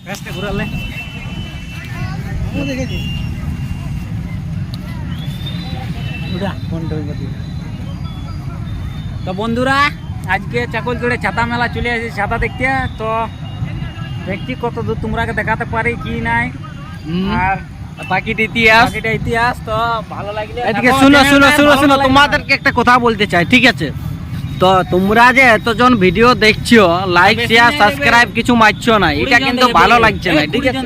ফেস্টে ঘুরালে তো বন্ধুরা আজকে চাকলজোড়ে ছাতা মেলা চলে আসে ছাতা দেখতে। তো দেখছি কত দূর তোমরাকে দেখাতে পারি কি নাই আর বাকিটা ইতিহাস তো ভালো লাগলে এদিকে শুনো তোমাদেরকে একটা কথা বলতে চাই, ঠিক আছে? তো তোমরা যে এতজন ভিডিও দেখছো, লাইক শেয়ার সাবস্ক্রাইব কিছু মারছো না, এটা কিন্তু ভালো লাগছে না, ঠিক আছে?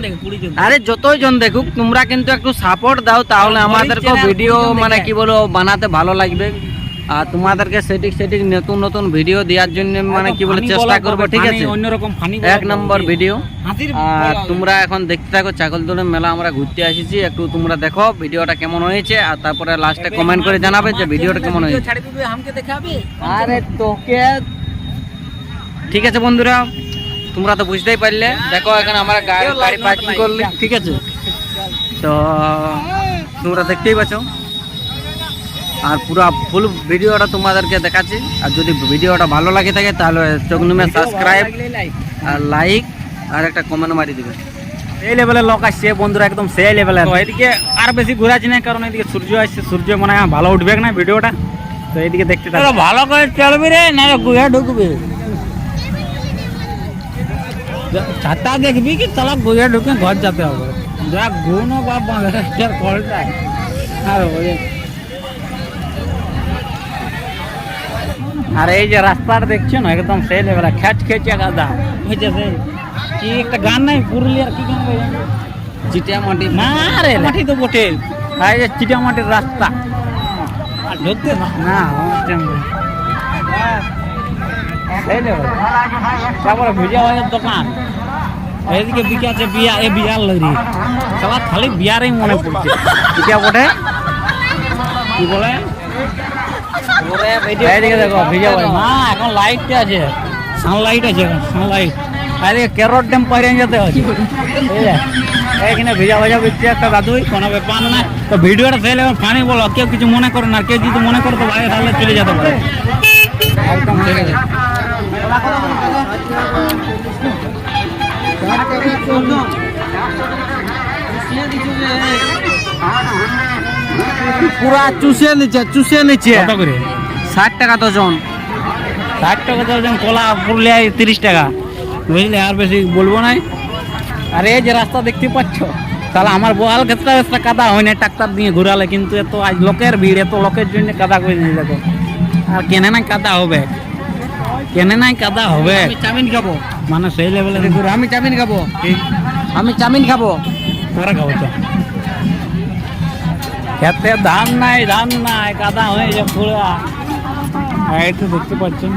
আরে যতই জন দেখুক তোমরা কিন্তু একটু সাপোর্ট দাও, তাহলে আমাদেরকে ভিডিও মানে কি বলবো বানাতে ভালো লাগবে। আর তোমাদেরকে সেটিং নতুন ভিডিও দেওয়ার জন্য মানে কি বলে চেষ্টা করবো, ঠিক আছে? অন্যরকম ফানি এক নম্বর ভিডিও। আর তোমরা এখন দেখতে থাকো চাকলদোড়ের মেলা আমরা ঘুরতে আসিছি, একটু তোমরা দেখো ভিডিওটা কেমন হয়েছে আর তারপরে লাস্টে কমেন্ট করে জানাবে যে ভিডিওটা কেমন হয়েছে। আরে তোকে ঠিক আছে বন্ধুরা, তোমরা তো বুঝতেই পারলে। দেখো এখানে আমরা গাড়ি পার্কিং করলি, ঠিক আছে? তো তোমরা দেখতেই পাচ্ছ আর পুরো ফুল ভিডিওটা তোমাদেরকে দেখাচ্ছি। আর যদি ভিডিওটা ভালো লাগে থাকে তাহলে চোখনুমে সাবস্ক্রাইব আর লাইক আর একটা কমেন্ট মারি দিবে। সেই লেভেলের লোক আসছে বন্ধুরা, একদম সেই লেভেলের। তো এদিকে আর বেশি ঘোরাচ্ছি না, কারণ এদিকে সূর্য আসছে, সূর্য মানে ভালো উঠবে না ভিডিওটা। তো এইদিকে দেখতে থাকো, ভালো করে চলবি রে, না গুহা ঢুকবি। ছাতা দেখবি কি তালা গুহা ঢুকে ঘর যেতে হবে, যা গুনো বাপ কলটা। আর এই যে রাস্তাটা দেখছো না, একদম সেই লেভেল খেচে গাদা বুঝেছে। কি একটা গান নাই পুরুলিয়ার, কি গান ভাই? চিটিয়ামাটি। না রে মাটি তো বটে, এই যে চিটিয়ামাটির রাস্তা আর ঢুকতে না সেই লেভেল। তারপরে ভুজিয়া ভাইয়ের দোকান, এইদিকে বিকে আছে বিয়া, এ বিয়ার লরি সবার খালি বিয়ারই মনে পড়ছে। চিটিয়া বটে কি বলে দেখো ভিজা ভাই না, এখন লাইটটা আছে, সানলাইট আছে, সানলাইট। আর কেরোট ড্যাম পাইরে যেতে হবে, এখানে ভিজা ভাজা বিচ্ছে একটা দাদুই, কোনো ব্যাপার না। তো ভিডিওটা ফেলে ফানি বলো, কেউ কিছু মনে করো না, কেউ যদি মনে করো তো ভাই তাহলে চলে যেতে পারে, একদম ঠিক আছে। পুরা চুষে নিচ্ছে। কত করে? 60 টাকা ডজন। 60 টাকা ডজন কলা, পুরুলিয়ায় 30 টাকা, বুঝলে? আর বেশি বলবো না। আর এই যে রাস্তা দেখতে পাচ্ছ, তাহলে আমার বোয়াল ক্ষেত্রে কাদা হয় না ট্রাক্টর দিয়ে ঘুরালে, কিন্তু এত আজ লোকের ভিড়, এত লোকের জন্য কাদা করে দিয়ে দেখো। আর কেনে নাই কাদা হবে, কেনে নাই কাদা হবে। চাউমিন খাবো মানে সেই লেভেলে। আমি চাউমিন খাবো, আমি চাউমিন খাবো। তোরা খাবো তো খেতে ধান নাই কাদা হয়ে যায় পুরা। এই তো দেখতে পাচ্ছেন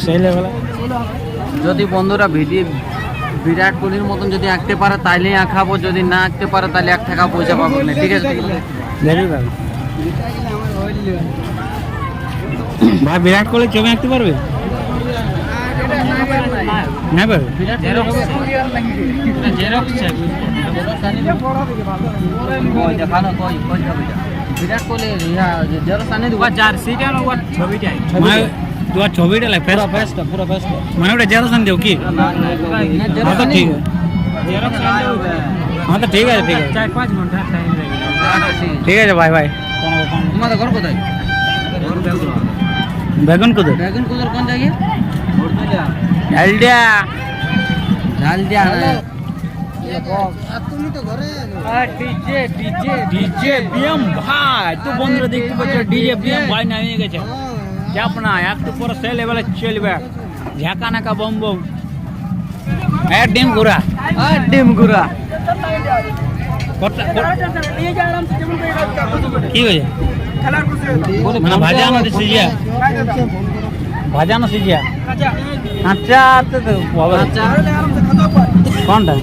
সেই লেভেলে। যদি বন্ধুরা বিরাট কোহলির মতন যদি আঁকতে পারে তাইলে আঁকাবো, যদি না আঁকতে পারে তাহলে 1 টাকা পয়সা পাবো না, ঠিক আছে? ভাই বিরাট কোহলি ছবি আঁকতে পারবে না? পারবে বিরাট কোহলি তোমার ছবিটা লাগে পুরো মানে ওটা জেরক্স দেও কি? হ্যাঁ তো ঠিক আছে 4-5 ঘন্টা টাইম লাগে, ঠিক আছে ভাই। তোমাদের ঘর কোথায়? বেগুন কোথায়? কোন জায়গায়? ঝালদিয়া। ডিজে বিএম ভাই, তো বন্ধুরা দেখতে পাচ্ছ ডিজে বিএম ভাই নামিয়ে গেছে। চাপ না, একটু পরে সেই লেভেলে চলবে, ঝাঁকা নাকা বম বম। ডিম ঘুরা কি হয়েছে? মানে ভাজানো সিজিয়া আচ্ছা কোনটা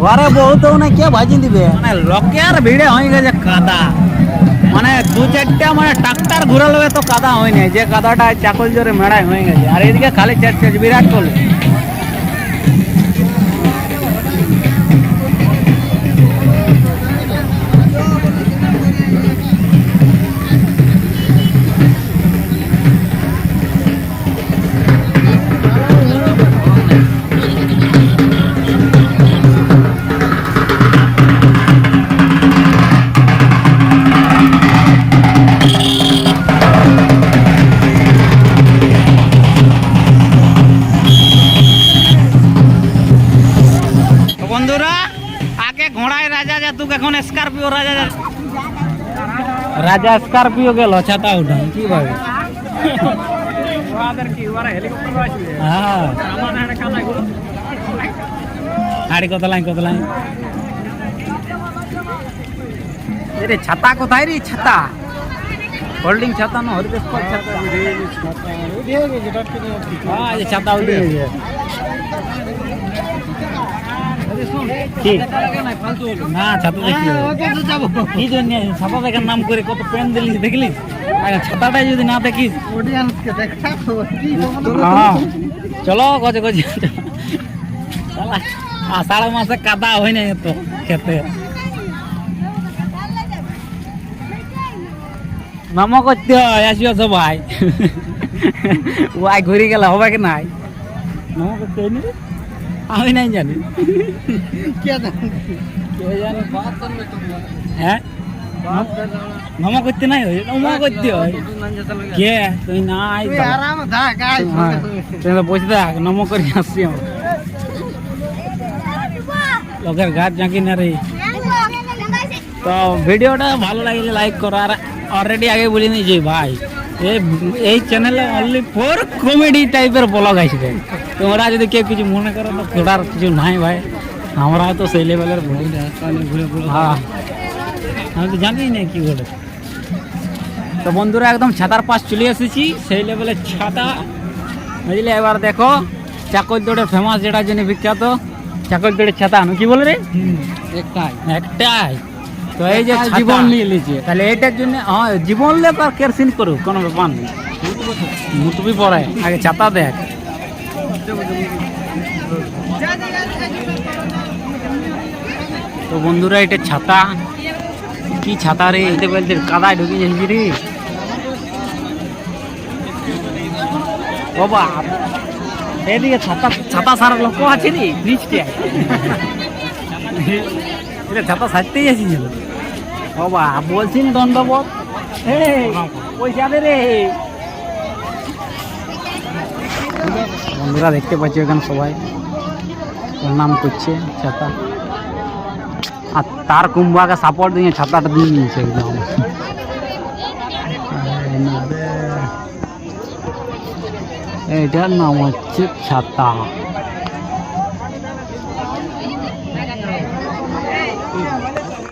ঘরে বহুত না কে ভাজি দিবে, মানে লোকের ভিড়ে হয়ে গেছে কাদা। মানে 2-4টা মানে ট্রাক্টর ঘুরালো তো কাদা হয় না, যে কাদাটা চাকলজোরে মেড়ায় হয়ে গেছে। আর এদিকে খালি চেঁচে বিরাট কোহলি। বন্ধুরা আগে ঘোড়ায় রাজা যেতুক এখন স্করপিও রাজা রাজা স্করপিও গেল ছাতা উঠা কি ভাবে হ্যাঁ আড়ি কত লাইন রে ছাতা কোথায় রে ছাতা হোল্ডিং ছাতা না হরিদেশ পাল ছাতা হ্যাঁ এই ছাতা উঠে গেছে ঠিক না ছাতা দেখি কি জন্য ছাতা দেখার নাম করে কত প্যান দিলি দেখলি ছাতাটাই যদি না দেখিস হ্যাঁ চলো গজে আষাঢ় মাসে কাদা হয় না তো খেতে নামো করতে হয় আসিও সবাই ওয়াই ঘুরে গেলে হবে কি নাই নামো করতে হয় রে আমি নাই জানি হ্যাঁ নমো করতে নাই হয় নমো করতে হয় কে তুই নাই তুই বসে থাক নমো করে আসছি লোকের গাছ জাঁকি না রে তো ভিডিওটা ভালো লাগলে লাইক করো আর অলরেডি আগে বলে নিয়েছি ভাই এই চ্যানেলে অনলি ফর কমেডি টাইপের ব্লগ আসবে তোমরা যদি কেউ কিছু মনে করো তো করার কিছু নাই ভাই আমরা তো সেই লেভেলের হ্যাঁ আমি তো জানি না কি বলে তো বন্ধুরা একদম ছাতার পাশ চলে এসেছি সেই লেভেলের ছাতা বুঝলে এবার দেখো চাকরদৌড়ের ফেমাস যেটার জন্য বিখ্যাত চাকরদৌড়ের ছাতা কি বলে রে একটাই তো এই যে জীবন নিয়ে নিয়েছে তাহলে এটার জন্য হ্যাঁ জীবন লে আর কেরসিন করুক কোনো ব্যাপার নেই মুতবি পড়ে আগে ছাতা দেখ তো বন্ধুরা এটা ছাতা কি ছাতা রে এতে বলতে কাদায় ঢুকে যাচ্ছি রে বাবা এদিকে ছাতা ছাতা সারা লোক আছে রে নিচে এটা ছাতা সারতেই আসিছিল বাবা বলছেন দণ্ডবোধ পয়সা দে রে বন্ধুরা দেখতে পাচ্ছি এখানে সবাই প্রণাম করছে ছাতা আর তার কুম্ভাকে সাপোর্ট দিয়ে ছাতাটা দিয়ে নিয়েছে একদম এটার নাম হচ্ছে ছাতা